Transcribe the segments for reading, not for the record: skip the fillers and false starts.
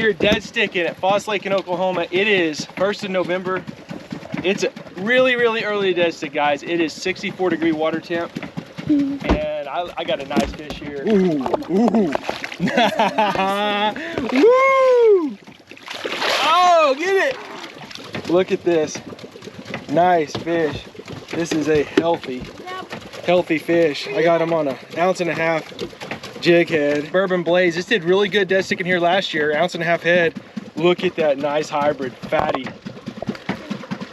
here dead sticking at Foss Lake in Oklahoma. It is 1st of November. It's really, really early dead stick, guys. It is 64-degree water temp. And I got a nice fish here. Ooh, ooh. Woo! Oh, get it! Look at this. Nice fish. This is a healthy fish. I got him on an 1.5 ounce jig head. Bourbon Blaze. This did really good dead sticking here last year. 1.5 ounce head. Look at that nice hybrid fatty.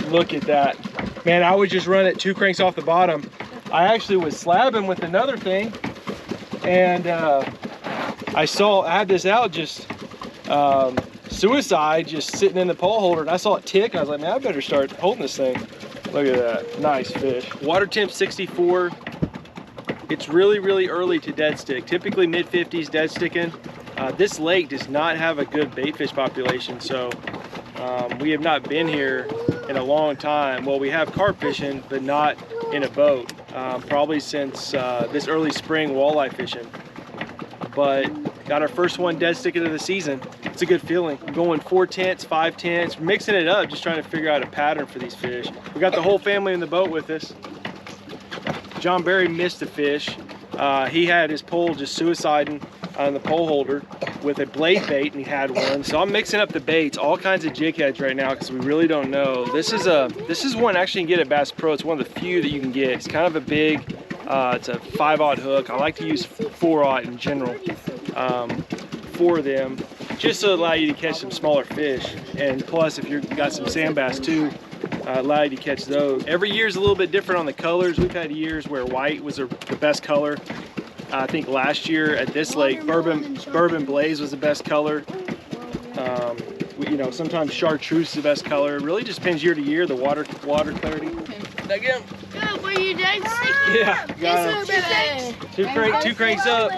Look at that. Man, I would just run it 2 cranks off the bottom. I actually was slabbing with another thing, and I had this out just suicide, just sitting in the pole holder, and I saw it tick. I was like, man, I better start holding this thing. Look at that, nice fish. Water temp 64. It's really, really early to dead stick. Typically mid-50s dead sticking. This lake does not have a good bait fish population, so we have not been here in a long time. Well, we have carp fishing, but not in a boat. Probably since this early spring walleye fishing. But got our first one dead sticking of the season. It's a good feeling. Going 4 tenths, 5 tenths, mixing it up, just trying to figure out a pattern for these fish. We got the whole family in the boat with us. John Barry missed a fish. He had his pole just suiciding on the pole holder with a blade bait, and he had one. So I'm mixing up the baits, all kinds of jig heads right now, because we really don't know. This is one actually you can get at Bass Pro. It's one of the few that you can get. It's kind of a big, it's a 5/0 hook. I like to use 4/0 in general for them, just to allow you to catch some smaller fish. And plus, if you've got some sandbass too, allow you to catch those. Every year is a little bit different on the colors. We've had years where white was the best color. I think last year at this lake, Bourbon Blaze was the best color. You know, sometimes chartreuse is the best color. It really just depends year to year, the water clarity. Did I get him? Good, were you dead sticking? Yeah, got him. Two cranks up.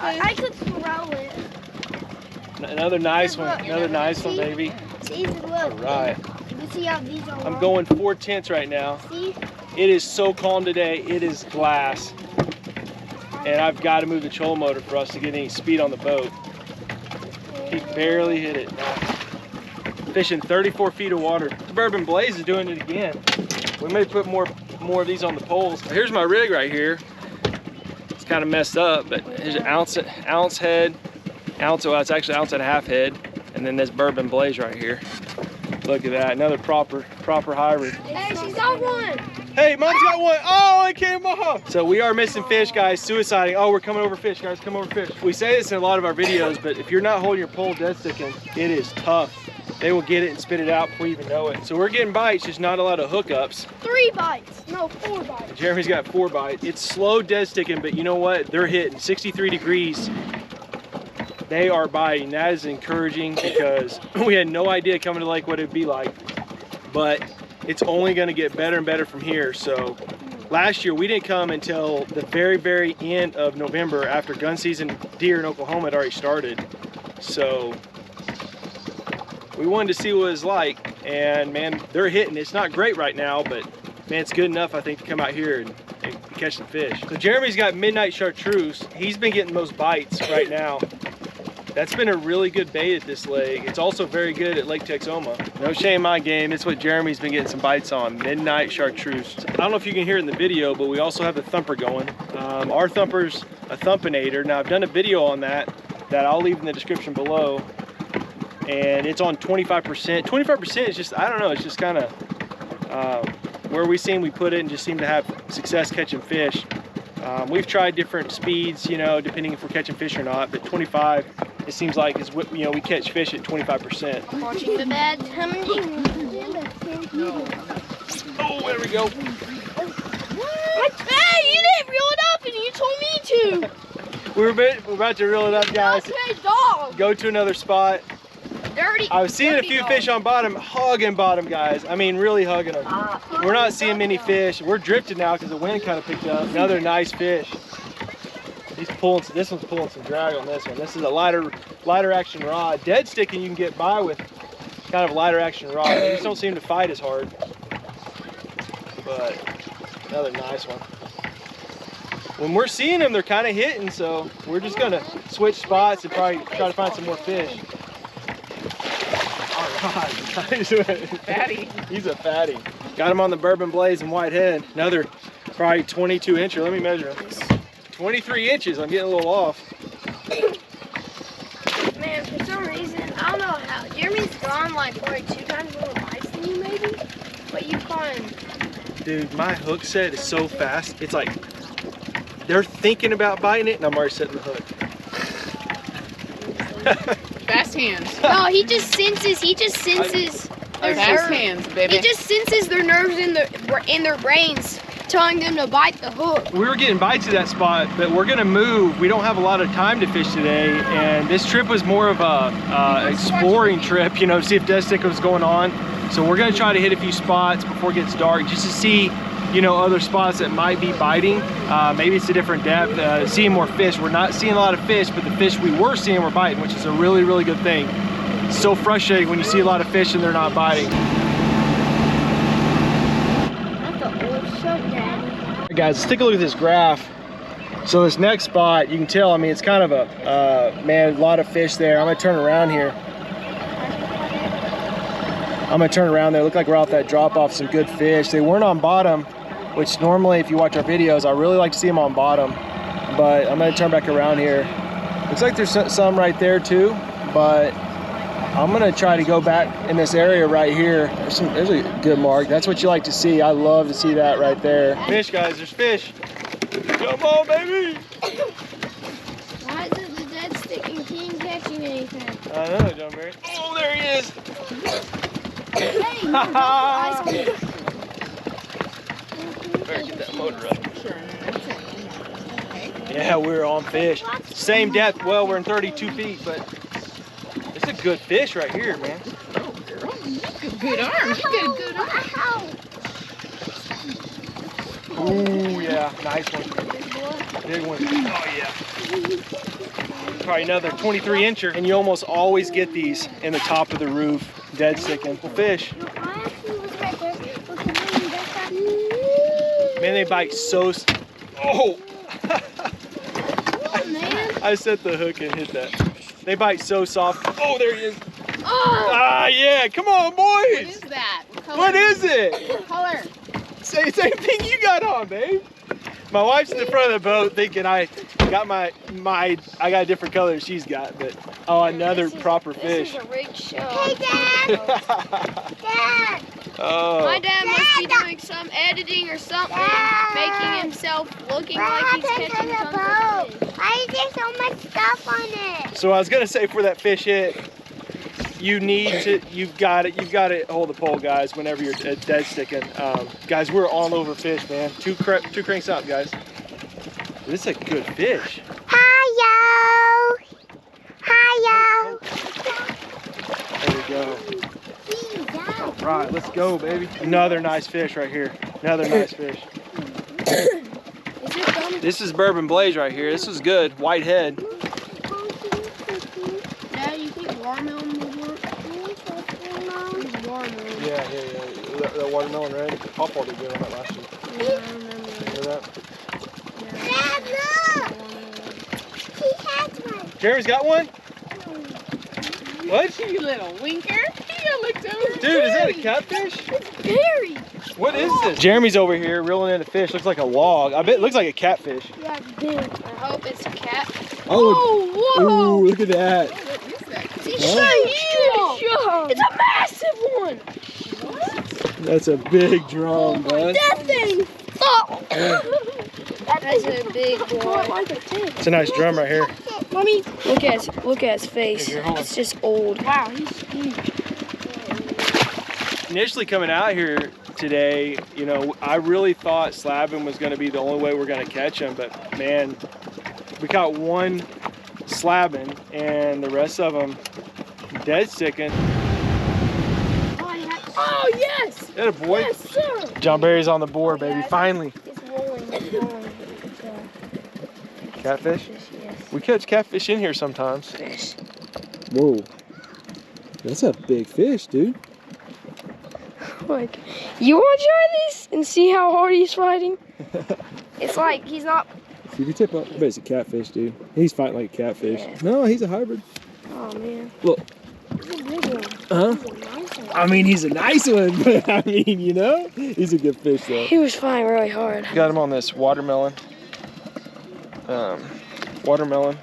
I could throw it. Another nice one. Another nice one, baby. See, look. All right. You see how these are? I'm going 4 tenths right now. See? It is so calm today. It is glass. And I've got to move the trolling motor for us to get any speed on the boat. He barely hit it. Fishing 34 feet of water. Bourbon Blaze is doing it again. We may put more of these on the poles. Here's my rig right here. It's kind of messed up, but here's an ounce head. Well, it's actually 1.5 ounce head. And then this Bourbon Blaze right here. Look at that, another proper hybrid. Hey, she's got one. Hey, Mom's got one. Oh, it came off. So we are missing fish, guys, suiciding. Oh, we're coming over fish, guys, come over fish. We say this in a lot of our videos, but if you're not holding your pole dead sticking, it is tough. They will get it and spit it out before you even know it. So we're getting bites, just not a lot of hookups. 3 bites, no, 4 bites. Jeremy's got 4 bites. It's slow dead sticking, but you know what? They're hitting 63 degrees. They are biting. That is encouraging because we had no idea coming to the lake what it'd be like. But it's only going to get better and better from here. So last year we didn't come until the very, very end of November after gun season deer in Oklahoma had already started. So we wanted to see what it was like, and man, they're hitting. It's not great right now, but man, it's good enough, I think, to come out here and catch some fish. So Jeremy's got midnight chartreuse. He's been getting most bites right now. That's been a really good bait at this lake. It's also very good at Lake Texoma. No shame in my game. It's what Jeremy's been getting some bites on. Midnight chartreuse. I don't know if you can hear it in the video, but we also have the thumper going. Our thumper's a thumpinator. Now I've done a video on that I'll leave in the description below. And it's on 25%. 25% is just, I don't know, it's just kind of where we put it and just seem to have success catching fish. We've tried different speeds, you know, depending if we're catching fish or not, but 25, it seems like is what, you know, we catch fish at 25%. Watching the bad coming. Oh, there we go. Hey, you didn't reel it up and you told me to. We're about to reel it up, guys. Dog. Go to another spot. Dirty. I was seeing a few fish on bottom, hugging bottom, guys. I mean, really hugging them. We're not seeing many fish. We're drifting now because the wind kind of picked up. Another nice fish. This one's pulling some drag on this one. This is a lighter action rod. Dead sticking you can get by with kind of lighter action rod. They just don't seem to fight as hard. But another nice one. When we're seeing them, they're kind of hitting, so we're just gonna switch spots and probably try to find some more fish. God, nice. Fatty. He's a fatty. Got him on the bourbon blaze and white head. Another probably 22 incher. Let me measure him. 23 inches. I'm getting a little off. Man, for some reason, I don't know how. Jeremy's gone like probably 2 times more bites than you maybe. But you caught him. Dude, my hook set is so fast. It's like they're thinking about biting it and I'm already setting the hook. Fast hands. No, he just senses their Fast nerves. hands, baby. He just senses their nerves in their brains telling them to bite the hook. We were getting bites at that spot, but we're gonna move. We don't have a lot of time to fish today, and this trip was more of a exploring trip, you know, to see if Deadstick was going on. So we're gonna try to hit a few spots before it gets dark, just to see, you know, other spots that might be biting. Maybe it's a different depth, seeing more fish. We're not seeing a lot of fish, but the fish we were seeing were biting, which is a really, really good thing. It's so frustrating when you see a lot of fish and they're not biting. That's an old show, Daddy. Hey guys, let's take a look at this graph. So this next spot, you can tell, I mean, it's kind of a, man, a lot of fish there. I'm gonna turn around here. I'm gonna turn around there. Look like we're off that drop off, some good fish. They weren't on bottom, which normally if you watch our videos, I really like to see them on bottom, but I'm gonna turn back around here. Looks like there's some right there too, but I'm gonna try to go back in this area right here. There's a good mark. That's what you like to see. I love to see that right there. Fish, guys, there's fish. Come on, baby. Why isn't the Deadstick and King catching anything? I know, John Barry. Oh, there he is. Hey, eyes on it. Better get that motor up. Yeah, we're on fish. Same depth. Well, we're in 32 feet, but it's a good fish right here, man. Oh, girl, you got good arms. You got a good arm. Ooh, yeah, nice one. Big one. Oh, yeah. Probably another 23 incher, and you almost always get these in the top of the roof, dead sticking. Well, fish. Man, they bite so. Oh! I set the hook and hit that. They bite so soft. Oh, there he is. Oh! Ah, yeah. Come on, boys. What is that? What is it? What color? Same thing you got on, babe. My wife's in the front of the boat thinking I got I got a different color she's got, but oh, another proper fish. This is a rigged show. Hey, Dad! Dad! Oh. My dad must be doing some editing or something, making himself looking like he's catching tons of fish. Why is there so much stuff on it? So I was gonna say, for that fish hit, you've got to hold the pole, guys, whenever you're dead sticking. Guys, we're all over fish, man. Two cranks out, guys. This is a good fish. Hi-yo! Hi-yo! There we go. All right, let's go, baby. Another nice fish right here. Another nice fish. This is bourbon blaze right here. This is good. White head. Dad, you think watermelon will work? Watermelon. Yeah. That watermelon red. Pawpaw did good on that last year. Yeah, I remember. Remember that? Dad, look! He has one. Jeremy's got one? What? You little winker. You looked over. Dude, is that a catfish? Very. What is this? Jeremy's over here reeling in a fish. Looks like a log. I bet it looks like a catfish. Yeah, big. I hope it's a cat. Oh, whoa! Ooh, look at that. What is that? It's huge. It's a massive one. That's a big drum, bud. That thing. Oh. That's a big boy. It's a nice drum right here. Mommy, look at his face. Here, hold on. It's just old. Wow, he's huge. Initially coming out here today, you know, I really thought slabbing was going to be the only way we're going to catch him, but man, we caught one slabbing and the rest of them dead sticking. Oh, yes. That a boy. Yes, sir. John Barry's on the board, baby. Finally. It's rolling. It's rolling. Catfish? Yes. We catch catfish in here sometimes. Fish. Whoa. That's a big fish, dude. Like, you want to try this and see how hard he's fighting? It's like he's not. If you tip up, I bet it's a catfish, dude. He's fighting like a catfish. Yeah. No, he's a hybrid. Oh man. Look. He's a big one. Uh-huh. He's a nice I mean, he's a nice one, but I mean, you know, he's a good fish though. He was flying really hard. Got him on this watermelon. Watermelon.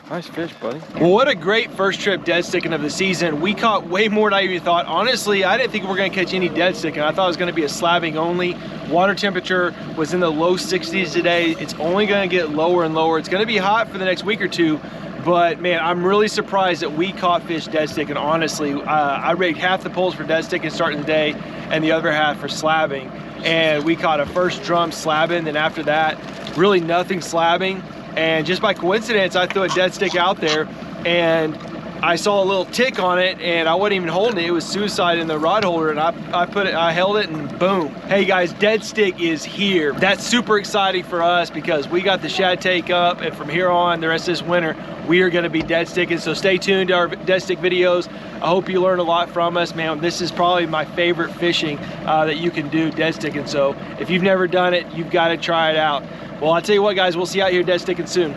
Nice fish, buddy. Well, what a great first trip dead sticking of the season. We caught way more than I even thought. Honestly, I didn't think we were gonna catch any dead sticking. I thought it was gonna be a slabbing only. Water temperature was in the low 60s today. It's only gonna get lower and lower. It's gonna be hot for the next week or two, but man, I'm really surprised that we caught fish dead sticking, honestly. I rigged half the poles for dead sticking starting the day and the other half for slabbing. And we caught a first drum slabbing, then after that, really nothing slabbing. And just by coincidence, I threw a dead stick out there and I saw a little tick on it and I wasn't even holding it. It was suicide in the rod holder and I held it and boom. Hey guys, dead stick is here. That's super exciting for us because we got the shad take up and from here on, the rest of this winter, we are gonna be dead sticking. So stay tuned to our dead stick videos. I hope you learned a lot from us, man. This is probably my favorite fishing that you can do, dead sticking. So if you've never done it, you've gotta try it out. Well, I'll tell you what, guys, we'll see you out here dead sticking soon.